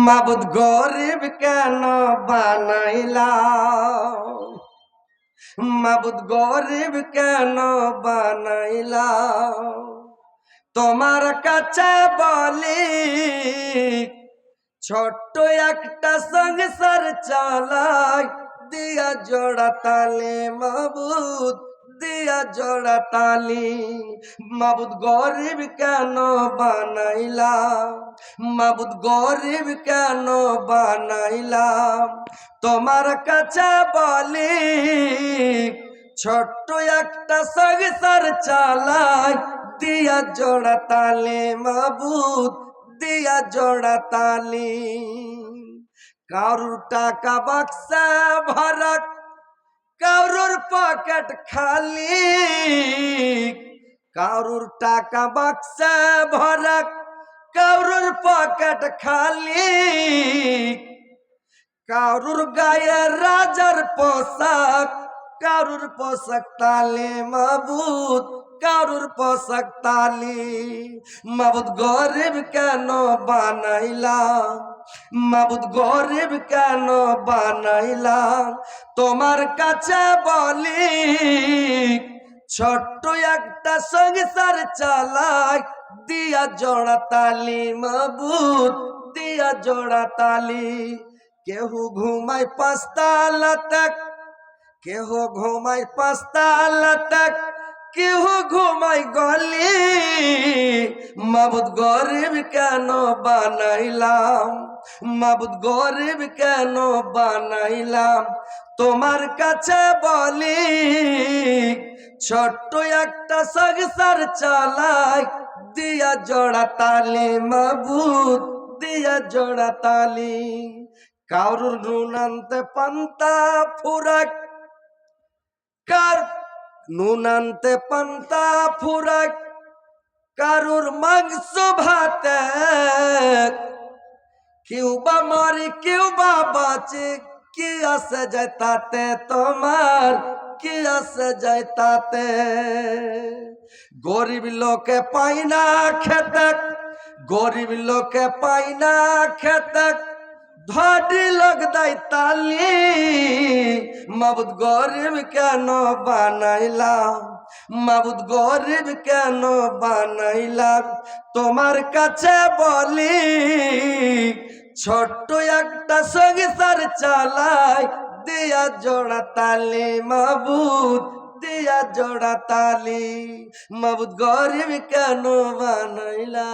মাবুদ গরিব কেন বানাইলা, মাবুদ গরিব কেন বানাইলা, তোমার কাছে বলি ছোট্ট একটা সংসার চালাই দিয়া জোড়া তালে মাবুদ দিয়া জোড়া তালি। মাবুদ গরিব কেন বানাইলা, মাবুদ গরিব কেন বানাইলা, তোমার কাছে বলি ছোট্ট একটা সংসার চালাই দিয়া জোড়া তালে মাবুদ দিয়া জোড়া তালি। কারুর টাকা বাক্সা ভরা কারুর পকেট খালি, কারুর টাকা বাক্সা ভরা কারুর পকেট খালি, কারুর গায়ে রাজার পোশাক কারুর পোশাক তালে মাবুদ কারুর পোশাক তালি। মাবুদ গরিব কেন বানাইলা, মাবুদ গরিব কেন বানাইলা, তোমার কাছে বলি ছোট্ট একটা সংসার চালাই দিয়া জোড়া তালি মাবুদ দিয়া জোড়া তালি। কেহু ঘুমায় পাঁচতালাতে, কেহু ঘুমায় পাঁচতালাতে, কেহু ঘুমায় গলি, মাবুদ গরিব কেন বানাইলাম, মাবুদ গরিব কেন বানাইলাম, তোমার কাছে বলি ছোট্ট একটা সংসার চালাই দিয়া জোড়া তালি মাবুদ দিয়া জোড়া তালি। কারুর নুন আনতে পান্তা ফুরাক, কার নুন আনতে পান্তা ফুরাক, কারুর মাংস ভাতে, কেউ বা মরে কেউ বা বাঁচে, কি আসে যায় তাতে তোমার কি আসে যায় তাতে। গরিব লোকে পাই না খেতে, গরিব লোকে পাই না খেতে, ধনী লোক দেয় তালি। মাবুদ গরিব কেন বানাইলাম, মাবুদ গরিব কেন বানাইলাম, তোমার কাছে বলি ছোট্ট একটা সংসার চালাই দিয়া জোড়া তালি মাবুদ দিয়া জোড়া তালি। মাবুদ গরিব কেন বানাইলা।